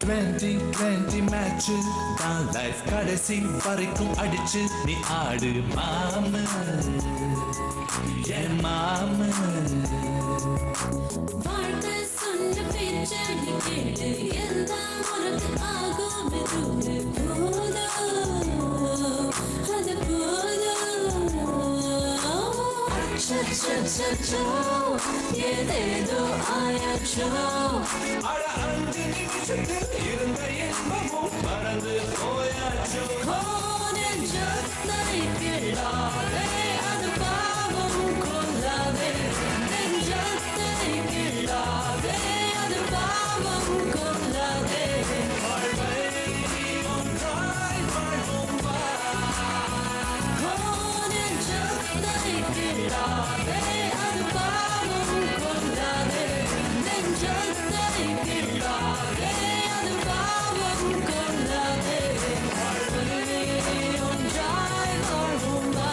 2020 match தான் life கடைசி வரைக்கும் அடிச்சு நீ ஆடு மாமு என் மாமு. வாழ்க்கை சொன்ன பேச்சை நீ கேளு, எல்லாம் உனக்கு ஆகும். இது போதும், அது போதும். அச்சச்சச்சோ, ஏதேதோ ஆயாச்சோ. அட 5 நிமிஷத்தில் இருந்த இன்பமும் மறந்து போயாச்சோ. நெஞ்சத்தை கிள்ளாதே, அது பாவம் கொள்ளாதே. நெஞ்சத்தை கிள்ளாதே, அது பாவம் கொள்ளாதே. வாழ்வை ஒன்றாய் வாழ்வோம் வா. நெஞ்சத்தை கிள்ளாதே, அது பாவம் கொள்ளாதே. நெஞ்சத்தை கிள்ளாதே, அது பாவம் கொள்ளாதே. வாழ்வை ஒன்றாய் வாழ்வோம் வா.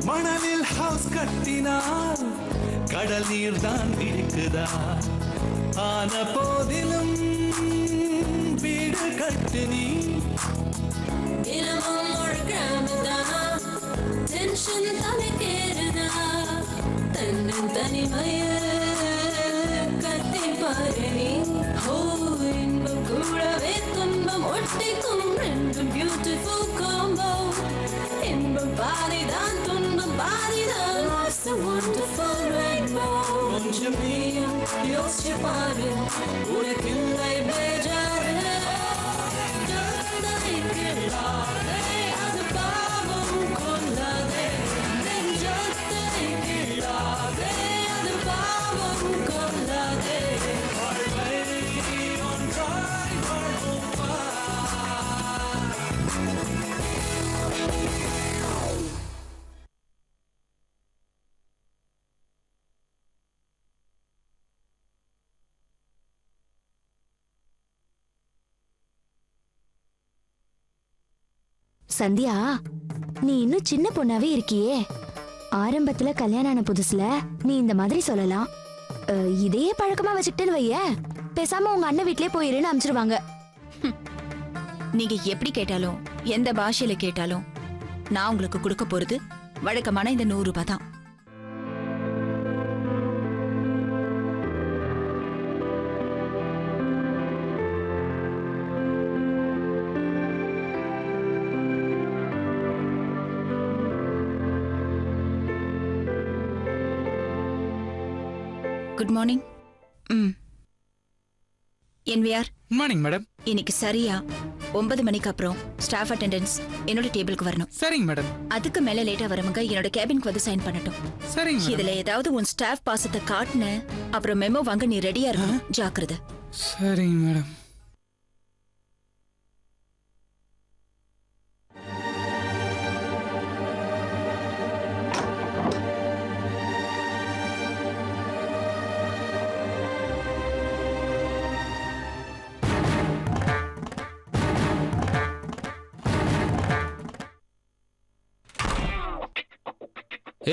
மணலில் ஹவுஸ் கட்டினால் கடல் நீர் தான் இருக்குதா? ஆன போதிலும் வீடு கட்டு நீ. தினமும் ஒரு கிராமதான், டென்ஷன் தலைக்கேறுதா. தன்னன் தனிமைய கத்தி பாரு நீ. ஓ, இன்பம் கூடவே துன்பம் ஒட்டிக்கும், ரெண்டும் பியூட்டிஃபுல் காம்போ. இன்பம் பாதிதான், துன்பம் பாதிதான். Life's a wonderful rainbow. கொஞ்சம் நீயும் யோசிச்சு பாரு, உனக்கில்லை பேஜாரு. நெஞ்சத்தை கிள்ளாதே, அது பாவம் கொள்ளாதே. நெஞ்சத்தை கிள்ளாதே, அது பாவம் கொள்ளாதே. வாழ்வை ஒன்றாய் வாழ்வோம் வா. சந்தியா, நீ இன்னும் சின்ன பொண்ணாவே இருக்கியே. ஆரம்பத்துல கல்யாணம் ஆன புதுசுல நீ இந்த மாதிரி சொல்லலாம். இதே பழக்கமா வச்சுக்கிட்டேன்னு வைய, பேசாம உங்க அண்ணன் வீட்லயே போயிருன்னு அனுப்பிச்சிருவாங்க. நீங்க எப்படி கேட்டாலும் எந்த பாஷையில கேட்டாலும் நான் உங்களுக்கு கொடுக்க போறது வழக்கமான இந்த 100 ரூபாய் தான். Good morning. NVR, good morning madam. இன்னைக்கு சரியா 9 மணிக்கு அப்புறம் ஸ்டாஃப் அட்டெண்டன்ஸ் என்னோட டேபிளுக்கு வரணும். சரிங்க மேடம். அதுக்கு மேல லேட்டா வரவங்க என்னோட கேபினுக்கு வந்து சைன் பண்ணட்டும். சரிங்க மேடம். இதுல ஏதாவது உன் ஸ்டாஃப் பாசத்தை காட்டுன அப்புறம் மெமோ வாங்க நீ ரெடியா இருக்கணும். ஜாக்கிரதை. சரிங்க மேடம்.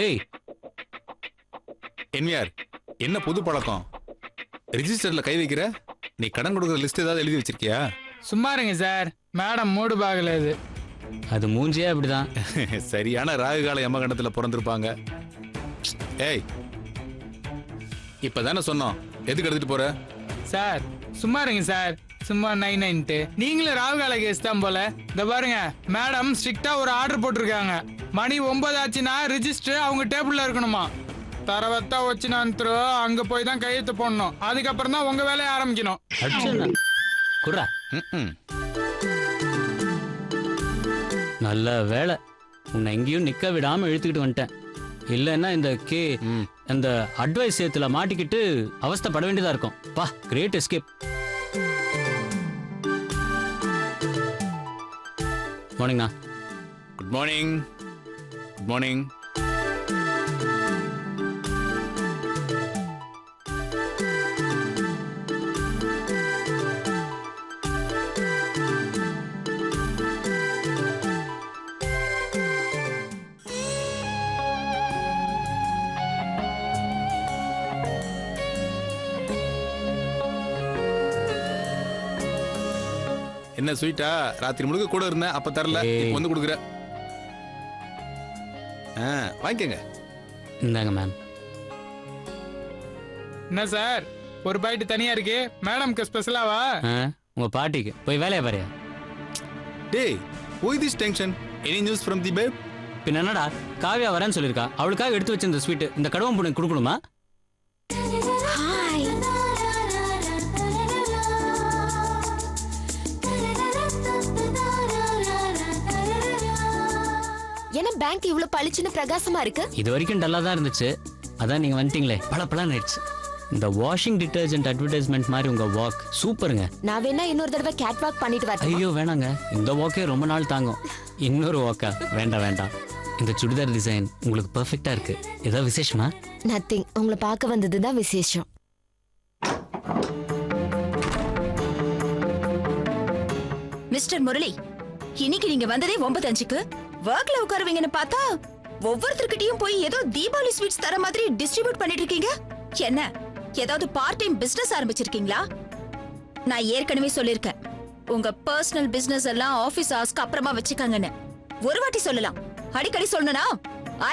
ஏய் என்விஆர், என்ன புது பழக்கம்? ரிஜிஸ்டர்ல கை வைக்கிற? நீ கடன் கொடுக்குற லிஸ்ட் ஏதாவது எழுதி வச்சிருக்கியா? சும்மா இருங்க சார், மேடம் மூடு பாகல இது. அது மூஞ்சியே அப்படிதான். சரியான ராகுகால யமகண்டத்துல பிறந்திருப்பாங்க. ஏய், இப்பதானே சொன்னோம், எதுக்கு எடுத்துட்டு போற? சார் சும்மா இருங்க சார், சும்மா 9 நீங்களும் ராகுகால கேஸ் தான் போல. இந்த பாருங்க மேடம் ஸ்ட்ரிக்டா ஒரு ஆர்டர் போட்டிருக்காங்க. மணி 9 ஆச்சுன்னா ரிஜிஸ்டர் அவங்க டேபிள்ல இருக்கணுமா. தரவத்தா வச்சுனா அங்க போய் தான் கையெழுத்து போடணும். அதுக்கப்புறம் தான் உங்க வேலையை ஆரம்பிக்கணும். குர்ரா, நல்ல வேலை, உன்னை எங்கேயும் நிக்க விடாம இழுத்துக்கிட்டு வந்துட்டேன். இல்லைன்னா இந்த அந்த அட்வைஸ் சேத்துல மாட்டிக்கிட்டு அவஸ்தைப்பட வேண்டியதா இருக்கும். பா, கிரேட் எஸ்கேப். மார்னிங்ண்ணா. Good morning. Good morning. என்ன ஸ்வீட்டா? ராத்திரி முழுக்க கூட இருந்தேன், அப்ப தரல, இப்ப வந்து கொடுக்குற. வாங்கிக்கங்க. இந்தாங்க மேம். என்ன சார், ஒரு பைட்டு தனியா இருக்கு, மேடம்க்கு ஸ்பெஷலாவா? உங்க பாட்டிக்கு போய் வேலையை பாரு. டேய், why this tension? Any news from the babe? பின்ன என்னடா, காவியா வரேன்னு சொல்லியிருக்கா. அவளுக்காக எடுத்து வச்சிருந்த ஸ்வீட் இந்த கடவம் பொண்ணு கொடுக்கணுமா? ஹாய். என்ன பேங்க் இவ்ளோ பளிச்சுன்னு பிரகாசமா இருக்கு? இது வரைக்கும் டல்லா தான் இருந்துச்சு. அதான் நீங்க வந்துட்டீங்களே, பளபளன்னு ஆயிடுச்சு. இந்த வாஷிங் டிட்டர்ஜென்ட் அட்வர்டைஸ்மெண்ட் மாதிரி உங்க வாக் சூப்பருங்க. நான் வேணா இன்னொரு தடவை கேட் வாக் பண்ணிட்டு வரேன். ஐயோ வேணாங்க, இந்த வாக்கே ரொம்ப நாள் தாங்கும். இன்னொரு வாக்கா? வேண்டாம் வேண்டாம். இந்த சுடிதார் டிசைன் உங்களுக்கு பெர்ஃபெக்ட்டா இருக்கு. ஏதாவது விசேஷமா? நத்திங், உங்களை பார்க்க வந்ததுதான் விசேஷம். மிஸ்டர் முரளி, இன்னைக்கு நீங்க வந்ததே 9:05க்கு. ஒர்க்ல உட்காருவீங்கன்னு பார்த்தா ஒவ்வொருத்தர்கிட்டயும் போய் ஏதோ தீபாவளி ஸ்வீட்ஸ் தர மாதிரி டிஸ்ட்ரிபியூட் பண்ணிட்டு இருக்கீங்க. என்ன, ஏதாவது பார்ட் டைம் பிசினஸ் ஆரம்பிச்சிருக்கீங்களா? நான் ஏற்கனவே சொல்லிருக்கேன், உங்க பர்சனல் பிசினஸ் எல்லாம் ஆபீஸ் ஹவர்ஸ்க்கு அப்புறமா வச்சுக்கங்கன்னு. ஒரு வாட்டி சொல்லலாம், அடிக்கடி சொல்லணும்னா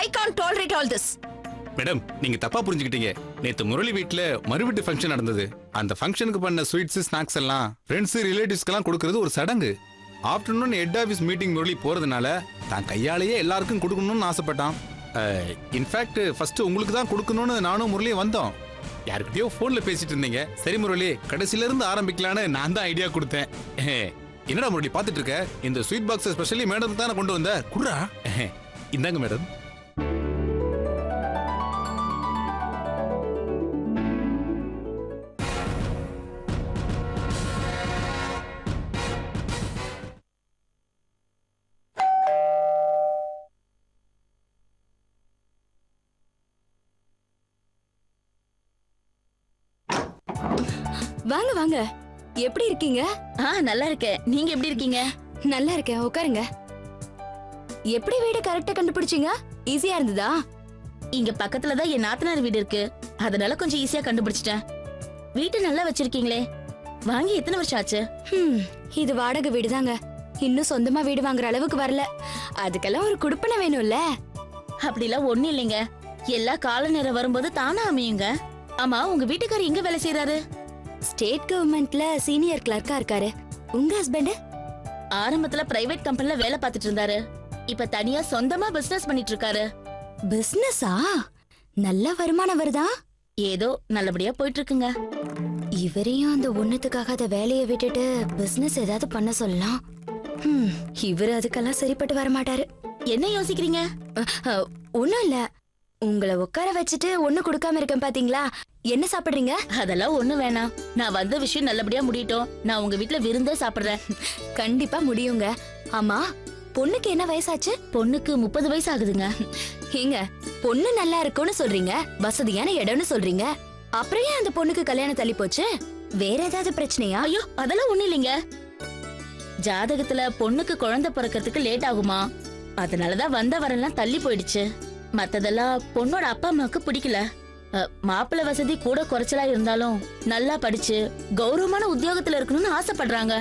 I can't tolerate all this. Madam, நீங்க தப்பா புரிஞ்சுக்கிட்டீங்க. நேத்து முரளி வீட்ல மறுவீட்டு ஃபங்க்ஷன் நடந்தது. அந்த ஃபங்க்ஷனுக்கு பண்ண ஸ்வீட்ஸ், ஸ்நாக்ஸ் எல்லாம் ஃப்ரெண்ட்ஸ், ரிலேட்டிவ்ஸ்க்கெல்லாம் கொடுக்கறது ஒரு சடங்கு. Afternoon head office meeting Murali போறதுனால தான் கையாலேயே எல்லாருக்கும் கொடுக்கணும்னு ஆசைப்பட்டான். இன்ஃபேக்ட் ஃபர்ஸ்ட் உங்களுக்கு தான் கொடுக்கணும்னு நானும் முரளியும் வந்தோம். யாருக்கிட்டயோ போன்ல பேசிட்டு இருந்தீங்க. சரி முரளி, கடைசில இருந்து ஆரம்பிக்கலான்னு நான் தான் ஐடியா கொடுத்தேன். என்னடா முரளி பாத்துட்டு இருக்க? இந்த ஸ்வீட் பாக்ஸ் ஸ்பெஷலி மேடம் தான் கொண்டு வந்த. குடுறா. இந்தாங்க மேடம். வாங்க வாங்க, எப்படி இருக்கீங்க? நல்லா இருக்கேன். நீங்க எப்படி இருக்கீங்க? நல்லா இருக்கேன், உட்காருங்க. எப்படி வீடு கரெக்டா கண்டுபிடிச்சீங்க? ஈஸியா இருந்ததா? இங்க பக்கத்துல தான் என் நாத்தனார் வீடு இருக்கு, அதனால கொஞ்சம் ஈஸியா கண்டுபிடிச்சிட்டேன். வீட்டை நல்லா வச்சிருக்கீங்களே. வாங்கி எத்தனை வருஷம் ஆச்சு? இது வாடகை வீடுதாங்க. இன்னும் சொந்தமா வீடு வாங்குற அளவுக்கு வரல. அதுக்கெல்லாம் ஒரு குடுப்பனை வேணும்ல. அப்படிலாம் ஒண்ணு இல்லைங்க, எல்லா கால நேரம் வரும்போது தானா அமையுங்க. ஆமா, உங்க வீட்டுக்காரர் எங்க வேலை செய்யறாரு? ஸ்டேட் கவர்மெண்ட்ல சீனியர் கிளர்க்கா இருக்காரு. உங்க ஹஸ்பண்ட்? ஆரம்பத்துல பிரைவேட் கம்பெனில வேலை பார்த்துட்டு இருந்தாரு. இப்ப தனியா சொந்தமா பிசினஸ் பண்ணிட்டு இருக்காரு. பிசினஸா? நல்ல வருமானம் வருதா? ஏதோ நல்லபடியா போயிட்டு இருக்குங்க. இவரையும் அந்த ஒண்ணுத்துக்காக அந்த வேலையை விட்டுட்டு பிசினஸ் ஏதாவது பண்ண சொல்லலாம். இவரு அதுக்கெல்லாம் சரிப்பட்டு வர மாட்டாரு. என்ன யோசிக்கிறீங்க? ஒண்ணும் இல்ல. உங்களை உட்கார வச்சுட்டு ஒண்ணு கொடுக்காம இருக்கேன் பாத்தீங்களா? என்ன சாப்பிடுறீங்க? அதெல்லாம் ஒண்ணு வேணாம். நான் வந்த விஷயம் நல்லபடியா முடியட்டும். நான் உங்க வீட்ல விருந்தே சாப்பிடுறேன். கண்டிப்பா முடியுங்க. ஆமா, பொண்ணுக்கு என்ன வயசாச்சு? பொண்ணுக்கு 30 வயசு ஆகுதுங்க. ஏங்க, பொண்ணு நல்லா இருக்கும்னு சொல்றீங்க, வசதியான இடம்னு சொல்றீங்க, அப்புறம் ஏன் அந்த பொண்ணுக்கு கல்யாணம் தள்ளி போச்சு? வேற ஏதாவது பிரச்சனையா? ஐயோ, அதெல்லாம் ஒண்ணு இல்லைங்க. ஜாதகத்துல பொண்ணுக்கு குழந்தை பிறக்கிறதுக்கு லேட் ஆகுமா, அதனாலதான் வந்த வரலாம் தள்ளி போயிடுச்சு. மத்ததெல்லாம் பொண்ணோட அப்பா அம்மாவுக்கு பிடிக்கல. மாப்பிள்ளை வசதி கூட குறைச்சலா இருந்தாலும் நல்லா படிச்சு கௌரவமான உத்தியோகத்துல இருக்கணும்னு ஆசைப்படுறாங்க.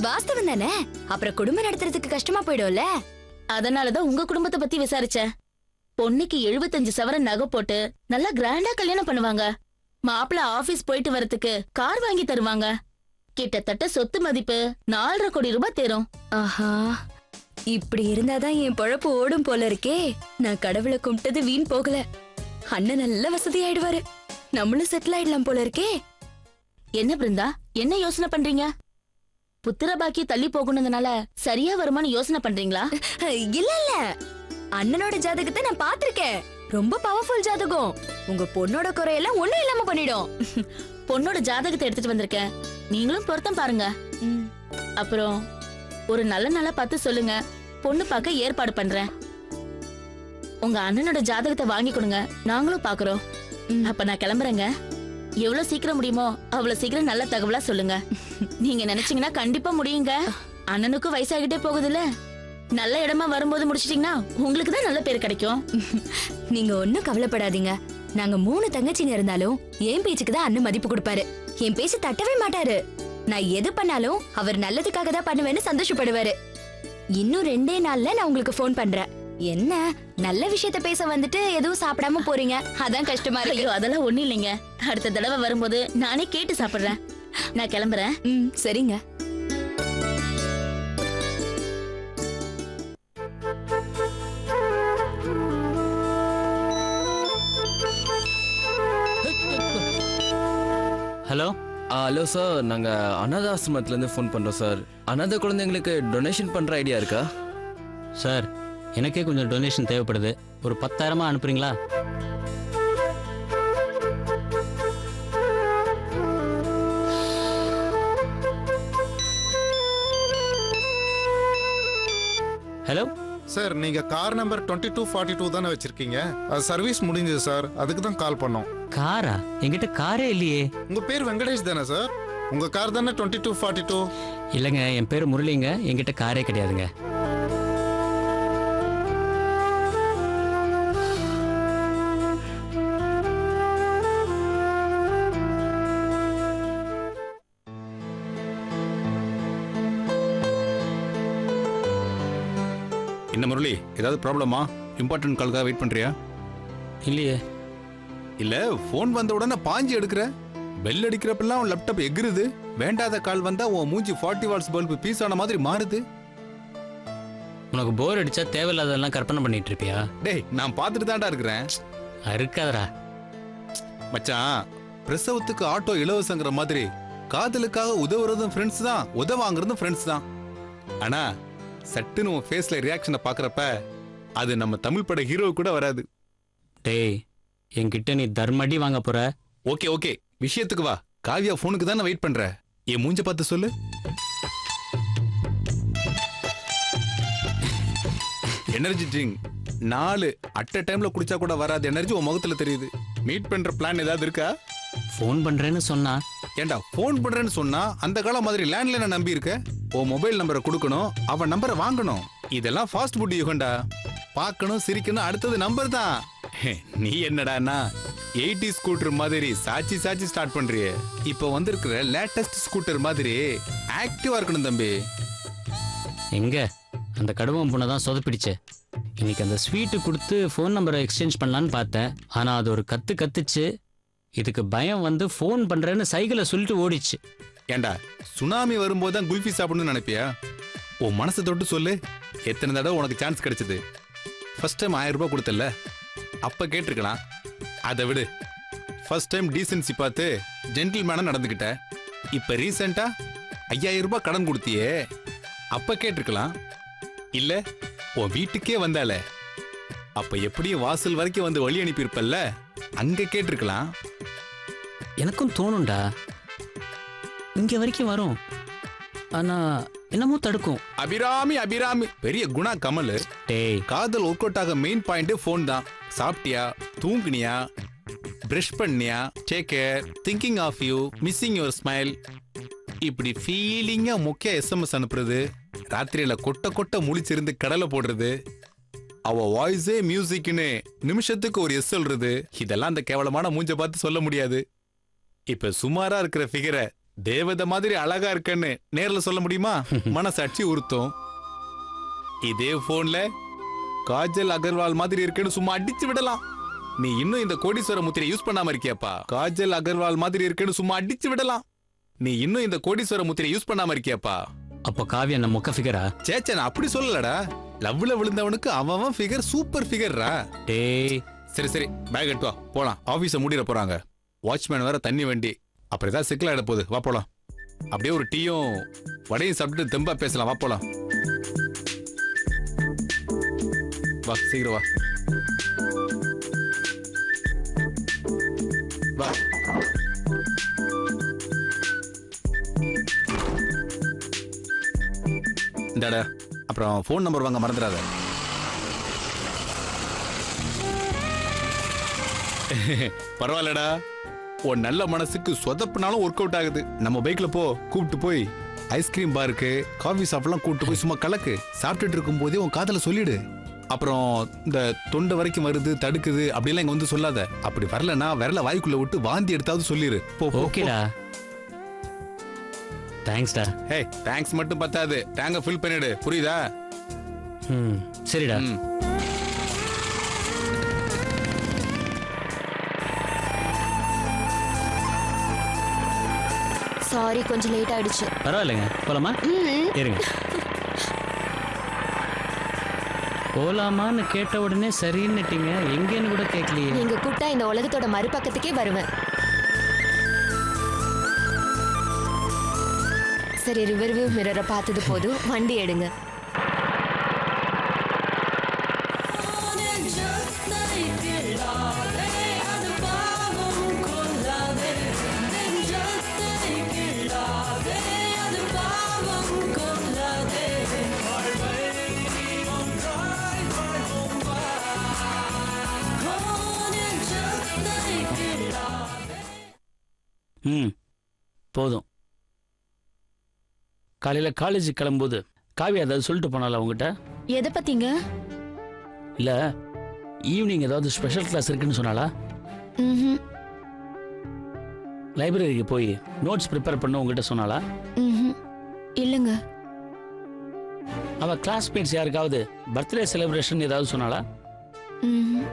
வாஸ்தவம் தானே? அப்புறம் குடும்பம் நடத்துறதுக்கு கஷ்டமா போயிடும்ல. அதனாலதான் உங்க குடும்பத்தை பத்தி விசாரிச்சேன். பொண்ணுக்கு 75 சவரன் நகை போட்டு நல்லா கிராண்டா கல்யாணம் பண்ணுவாங்க. மாப்பிள்ளை ஆபீஸ் போயிட்டு வரதுக்கு கார் வாங்கி தருவாங்க. கிட்டத்தட்ட சொத்து மதிப்பு 4.5 கோடி ரூபாய் தேரும். ஆஹா, இப்படி இருந்தாதான் என் பொழப்பு ஓடும் போல இருக்கே. நான் கடவுளை கும்பிட்டது வீண் போகல. அண்ணன் நல்ல வசதி ஆயிடுவாரு, நம்மளும் செட்டில் ஆயிடலாம் போல இருக்கே. என்ன பிருந்தா, என்ன யோசனை பண்றீங்க? புத்திர பாக்கி தள்ளி போகணும்னால சரியா வருமானு யோசனை பண்றீங்களா? இல்ல இல்ல, அண்ணனோட ஜாதகத்தை நான் பாத்திருக்கேன். ரொம்ப பவர்ஃபுல் ஜாதகம். உங்க பொண்ணோட குறையெல்லாம் ஒண்ணும் இல்லாம பண்ணிடும். பொண்ணோட ஜாதகத்தை எடுத்துட்டு வந்திருக்கேன், நீங்களும் பொருத்தம் பாருங்க. அப்புறம் ஒரு நல்ல நாளா பார்த்து சொல்லுங்க, பொண்ணு பார்க்க ஏற்பாடு பண்றேன். உங்க அண்ணனோட ஜாதகத்தை வாங்கி கொடுங்க, நாங்களும் பாக்குறோம். அப்ப நான் கிளம்புறேங்க. எவ்வளவு சீக்கிரம் முடியுமோ அவ்வளவு சீக்கிரம் நல்ல தகவலா சொல்லுங்க. நீங்க நினைச்சீங்கன்னா கண்டிப்பா முடியுங்க. அண்ணனுக்கும் வயசாகிட்டே போகுதுல்ல, நல்ல இடமா வரும்போது முடிச்சிட்டீங்கன்னா உங்களுக்கு தான் நல்ல பேர் கிடைக்கும். நீங்க ஒண்ணும் கவலைப்படாதீங்க. நாங்க 3 தங்கச்சிங்க இருந்தாலும் என் பேச்சுக்கு தான் அண்ணன் மதிப்பு கொடுப்பாரு. என் பேச்சு தட்டவே மாட்டாரு. நான் எது பண்ணாலும் அவர் நல்லதுக்காக தான் பண்ணுவேன்னு சந்தோஷப்படுவாரு. இன்னும் 2 நாள்ல நான் உங்களுக்கு ஃபோன் பண்றேன். என்ன நல்ல விஷயத்த பேச வந்துட்டு எதுவும் சாப்பிடாம போறீங்க, அதான் கஷ்டமா இருக்கு. ஐயோ அதெல்லாம் ஒண்ணும் இல்லைங்க, அடுத்த தடவை வரும்போது நானே கேட்டு சாப்பிடுறேன். நான் கிளம்புறேன். சரிங்க. ஹலோ ஹலோ சார், நாங்கள் அனாதை ஆசிரமத்துலேருந்து ஃபோன் பண்ணுறோம் சார். அனாதை குழந்தைங்களுக்கு டொனேஷன் பண்ணுற ஐடியா இருக்கா? சார், எனக்கே கொஞ்சம் டொனேஷன் தேவைப்படுது. ஒரு 10,000 அனுப்புறீங்களா? ஹலோ சார், நீங்க கார் நம்பர் 2242 தானே வச்சிருக்கீங்க? அது சர்வீஸ் முடிஞ்சது சார், அதுக்கு தான் கால் பண்ணோம். காரா? என்கிட்ட காரே இல்லையே. உங்க பேர் வெங்கடேஷ் தானே சார்? உங்க கார் தானே 2242? இல்லைங்க, என் பேர் முரளிங்க. என்கிட்ட காரே கிடையாதுங்க. என்ன முரளி, ஏதாவது ப்ராப்ளமா? இம்பார்ட்டன்ட் கால்க்காக வெயிட் பண்றியா? இல்லையே. இல்ல, ஃபோன் வந்த உடனே பாஞ்சு எடுக்கிற. பெல் அடிக்கிறப்பெல்லாம் உன் லேப்டாப் எகிருது. வேண்டாத கால் வந்தா உன் மூஞ்சி 40 வாட்ஸ் பல்பு பீஸ் ஆன மாதிரி மாறுது. உனக்கு போர் அடிச்சா தேவையில்லாததெல்லாம் கற்பனை பண்ணிட்டு இருப்பியா? டேய், நான் பார்த்துட்டு தான்டா இருக்கிறேன். இருக்காதரா மச்சான், பிரசவத்துக்கு ஆட்டோ இலவசங்கிற மாதிரி காதலுக்காக உதவுறதும் ஃப்ரெண்ட்ஸ் தான், உதவாங்கிறதும் ஃப்ரெண்ட்ஸ் தான். ஆனா சட்டுன்னு உன் ஃபேஸ்ல ரியாக்ஷனை பாக்குறப்ப அது நம்ம தமிழ் பட ஹீரோ கூட வராது. டேய், என்கிட்ட நீ தர்மடி வாங்க போற? ஓகே ஓகே, விஷயத்துக்கு வா. காவியா போனுக்கு தான் வெயிட் பண்ற. என் மூஞ்ச பார்த்து சொல்லு. எனர்ஜி ட்ரிங்க் 4 அட் அ டைம்ல குடிச்சா கூட வராது எனர்ஜி உன் முகத்துல தெரியுது. மீட் பண்ற பிளான் ஏதாவது இருக்கா? ஃபோன் பண்றேன்னு சொன்னா. ஏண்டா, ஃபோன் பண்றேன்னு சொன்னா அந்த காலம் மாதிரி லேண்ட்லைனை நம்பி இருக்க? உன் மொபைல் நம்பரை கொடுக்கணும், அவன் நம்பரை வாங்கணும். இதெல்லாம் ஃபாஸ்ட் ஃபுட் யுகண்டா. பார்க்கணும், சிரிக்கணும், அடுத்தது நம்பர் தான். நீ என்னடானா 80 ஸ்கூட்டர் மாதிரி சாச்சி சாச்சி ஸ்டார்ட் பண்றியே. இப்போ வந்திருக்கிற லேட்டஸ்ட் ஸ்கூட்டர் மாதிரி ஆக்டிவா இருக்கணும் தம்பி. எங்க அந்த கடுவம் பொண்ணை தான் சொதப்பிடிச்சு. இன்னைக்கு அந்த ஸ்வீட்டு கொடுத்து ஃபோன் நம்பரை எக்ஸ்சேஞ்ச் பண்ணலான்னு பார்த்தேன். ஆனா அது ஒரு கத்துச்சு. இதுக்கு பயம் வந்து ஃபோன் பண்றேன்னு சைக்கிளை சொல்லிட்டு ஓடிச்சு. ஏண்டா, சுனாமி வரும்போது தான் குல்ஃபி சாப்பிடணும்னு நினைப்பியா? உன் மனசை தொட்டு சொல்லு, எத்தனை தடவை உனக்கு சான்ஸ் கிடைச்சது? ஃபர்ஸ்ட் டைம் 1000 ரூபாய் கொடுத்தல, அப்ப கேட்டிருக்கலாம். அதை விடு. ஃபர்ஸ்ட் டைம் டீசென்சி பார்த்து ஜென்டில்மேனா நடந்துக்கிட்ட. இப்ப ரீசெண்டா 5000 ரூபாய் கடன் கொடுத்தியே, அப்ப கேட்டிருக்கலாம். இல்ல, உன் வீட்டுக்கே வந்தால அப்ப எப்படியும் வாசல் வரைக்கும் வந்து வழி அனுப்பியிருப்பல்ல, அங்க கேட்டிருக்கலாம். எனக்கும் தோணும்டா, இங்க வரைக்கும் வரும். ஆனா என்னமோ தடுக்கும். அபிராமி அபிராமி பெரிய குணா கமல். டேய், காதல் ஒர்க் அவுட் ஆக மெயின் பாயிண்ட் ஃபோன் தான். சாப்பிட்டியா, தூங்குனியா, பிரஷ் பண்ணியா, take care, thinking of you, missing your smile, இப்படி ஃபீலிங்கா முக்கிய எஸ்எம்எஸ் அனுப்புறது, ராத்திரியில கொட்ட கொட்ட முழிச்சிருந்து கடலை போடுறது, அவ வாய்ஸே மியூசிக்னு நிமிஷத்துக்கு ஒரு எஸ் சொல்றது, இதெல்லாம் அந்த கேவலமான மூஞ்ச பார்த்து சொல்ல முடியாது. இப்ப சுமாரா இருக்கிற ஃபிகரை தேவதை மாதிரி அழகா இருக்கன்னு நேர்ல சொல்ல முடியுமா? மனசாட்சி உறுத்தும். இதே போன்ல காஜல் அகர்வால் மாதிரி இருக்குன்னு சும்மா அடிச்சு விடலாம். நீ இன்னும் இந்த கோடீஸ்வர முத்திரை யூஸ் பண்ணாம இருக்கியாப்பா? காஜல் அகர்வால் மாதிரி இருக்குன்னு சும்மா அடிச்சு விடலாம். நீ இன்னும் இந்த கோடீஸ்வர முத்திரை யூஸ் பண்ணாம இருக்கியாப்பா? அப்போ காவியா நம்ம மொக்க ஃபிகரா? சேச்சா, நான் அப்படி சொல்லலடா. லவ்ல விழுந்தவனுக்கு அவன் ஃபிகர் சூப்பர் ஃபிகர்ரா. டேய், சரி சரி, பேக் எடுத்து வா, போலாம். ஆபீஸ மூடிட போறாங்க. வாட்ச்மேன் வேற தண்ணி வண்டி, அப்புறம் ஏதாவது சிக்கலா இட போகுது. வா போலாம். அப்படியே ஒரு டீயும் வடையும் சாப்பிட்டு தெம்பா பேசலாம். வா போலாம். வா, சீக்கிரம் வா. வா. இந்தாடா, அப்புறம் ஃபோன் நம்பர் வாங்க மறந்துடாத. பரவாயில்லடா, உன் நல்ல மனசுக்கு சொதப்புனாலும் ஒர்க் அவுட் ஆகுது. நம்ம பைக்ல போ, கூப்பிட்டு போய் ஐஸ்கிரீம் பாருக்கு, காஃபி ஷாப்லாம் கூப்பிட்டு போய் சும்மா கலக்கு. சாப்பிட்டுட்டு இருக்கும் போதே உன் காதல சொல்லிடு. அப்புறம் இந்த தொண்டை வரைக்கும் வருது, தடுக்குது அப்படிலாம் இங்க வந்து சொல்லாத. அப்படி வரலன்னா விரல வாய்க்குள்ள விட்டு வாந்தி எடுத்தாவது சொல்லிடு. போ. ஓகேடா, தேங்க்ஸ்டா. ஹே, தேங்க்ஸ் மட்டும் பத்தாது, டேங்க ஃபில் பண்ணிடு, புரியுதா? ம், சரிடா. ம். சாரி, கொஞ்சம் லேட் ஆயிடுச்சு. பரவாயில்லைங்க, போலாமா? இருங்க. போலாமான்னு கேட்ட உடனே சரின்னுட்டீங்க, எங்கேன்னு கூட கேட்கலையே. நீங்க கூப்பிட்டா இந்த உலகத்தோட மறுபக்கத்துக்கே வருவேன். சரி, ரிவர்வியூ மிரரை பார்த்தது போதும், வண்டி எடுங்க. ம், போதும். காலையில காலேஜ் கிளம்பும்போது காவி ஏதாவது சொல்லிட்டு போனால உங்ககிட்ட? எதை பத்திங்க? இல்ல, ஈவினிங் ஏதாவது ஸ்பெஷல் கிளாஸ் இருக்குன்னு சொன்னாலா? ம்ஹும். லைப்ரரிக்கு போய் நோட்ஸ் ப்ரிப்பேர் பண்ண உங்ககிட்ட சொன்னாலா? ம்ஹும். இல்லைங்க. அவ கிளாஸ்மேட்ஸ் யாருக்காவது பர்த்டே செலிப்ரேஷன் ஏதாவது சொன்னாலா? ம்ஹும்.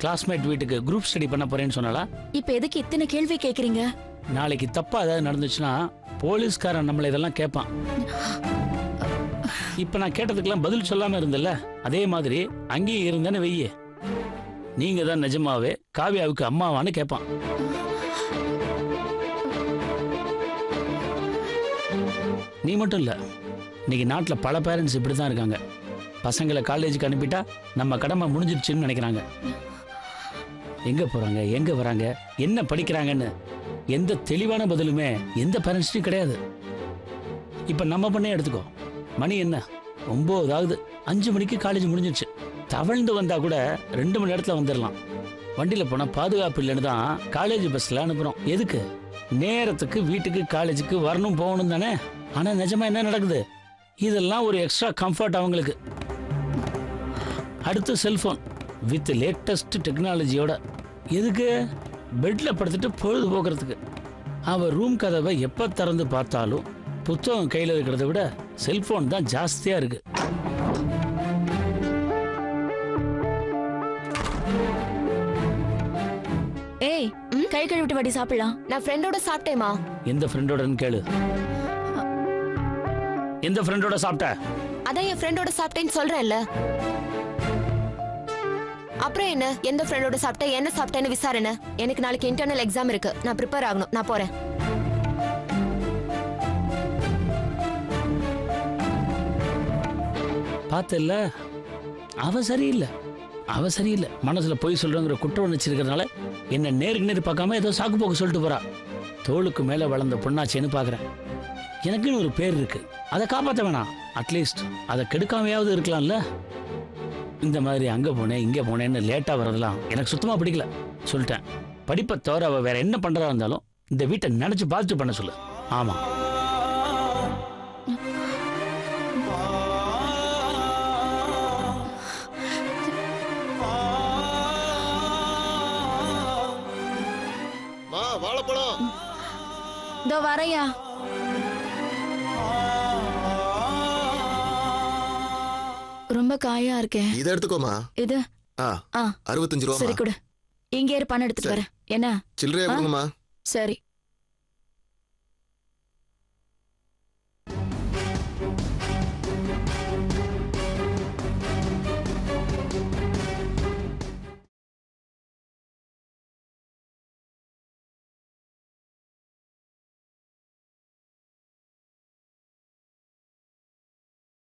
கிளாஸ்மேட் வீட்டுக்கு குரூப் ஸ்டடி பண்ண போறேன்னு சொன்னாலா? இப்ப எதுக்கு இத்தனை கேள்வி கேக்குறீங்க? நாளைக்கு தப்பா ஏதாவது நடந்துச்சுன்னா போலீஸ்காரன் நம்மள இதெல்லாம் கேட்பான். இப்ப நான் கேட்டதுக்கெல்லாம் பதில் சொல்லாம இருந்தல்ல, அதே மாதிரி அங்கேயும் இருந்தேன்னு வெய்ய, நீங்க தான் நிஜமாவே காவியாவுக்கு அம்மாவான்னு கேட்பான். நீ மட்டும் இல்ல, இன்னைக்கு நாட்டுல பல பேரண்ட்ஸ் இப்படிதான் இருக்காங்க. பசங்களை காலேஜுக்கு அனுப்பிட்டா நம்ம கடமை முடிஞ்சிருச்சுன்னு நினைக்கிறாங்க. எங்க போறாங்க, எங்க வராங்க, என்ன படிக்கிறாங்கன்னு எந்த தெளிவான பதிலுமே எந்த பேரண்ட்ஸ்டும் கிடையாது. இப்ப நம்ம பண்ணே எடுத்துக்கோ, மணி என்ன 9 ஆகுது, 5 மணிக்கு காலேஜ் முடிஞ்சிருச்சு. தவழ்ந்து வந்தா கூட 2 மணி நேரத்துல வந்துடலாம். வண்டியில போனா பாதுகாப்பு இல்லைன்னு தான் காலேஜ் பஸ்ல அனுப்புறோம். எதுக்கு? நேரத்துக்கு வீட்டுக்கு காலேஜுக்கு வரணும் போகணும் தானே. ஆனா நிஜமா என்ன நடக்குது? இதெல்லாம் ஒரு எக்ஸ்ட்ரா கம்ஃபர்ட் அவங்களுக்கு. அடுத்து செல்போன் வித் லேட்டஸ்ட் டெக்னாலஜியோட. எதுக்கு? பெட்ல படுத்துட்டு பொழுது போக்குறதுக்கு. அவ ரூம் கதவை எப்ப திறந்து பார்த்தாலும் புத்தகம் கையில இருக்கிறத விட செல்போன் தான் ஜாஸ்தியா இருக்கு. ஏய், கை கழுவிட்டு வாடி சாப்பிடலாம். நான் ஃப்ரெண்டோட சாப்பிட்டேமா. எந்த ஃப்ரெண்டோடன்னு கேளு. எந்த ஃப்ரெண்டோட சாப்பிட்ட? அதான் என் ஃப்ரெண்டோட சாப்பிட்டேன்னு சொல்றேன்ல. அப்புறம் என்ன? எந்த ஃப்ரெண்டோட சாப்பிட்ட, என்ன சாப்பிட்டேன்னு விசாரணை. எனக்கு நாளைக்கு இன்டர்னல் எக்ஸாம் இருக்கு, நான் ப்ரிப்பேர் ஆகணும். நான் போறேன். பார்த்தல்ல, அவ சரியில்லை, அவ சரியில்லை. மனசுல பொய் சொல்றங்கிற குற்றம் வச்சிருக்கிறதுனால என்ன நேருக்கு நேர் பார்க்காம ஏதோ சாக்கு போக்கு சொல்லிட்டு போறா. தோளுக்கு மேல வளர்ந்த பொண்ணாச்சேன்னு பாக்குறேன். எனக்குன்னு ஒரு பேர் இருக்கு, அதை காப்பாற்ற வேணாம். அட்லீஸ்ட் அதை கெடுக்காமையாவது இருக்கலாம்ல. இந்த மாதிரி அங்க போனேன் இங்க போனேன்னு லேட்டா வரதெல்லாம் எனக்கு சுத்தமா பிடிக்கல. சொல்லிட்டேன், படிப்பை தவிர அவ வேற என்ன பண்றதா இருந்தாலும் இந்த வீட்டை நினைச்சு பார்த்துட்டு பண்ண சொல்லு. ஆமா, வாழைப்பழம் இதோ வரையா. ரொம்ப காயா இருக்கேன். இதை எடுத்துக்கோமா. இது 65 ரூபா. சரி கொடு. இங்கே இரு, பணம் எடுத்துட்டு வரேன். என்ன சில்லறையா கொடுங்கம்மா. சரி.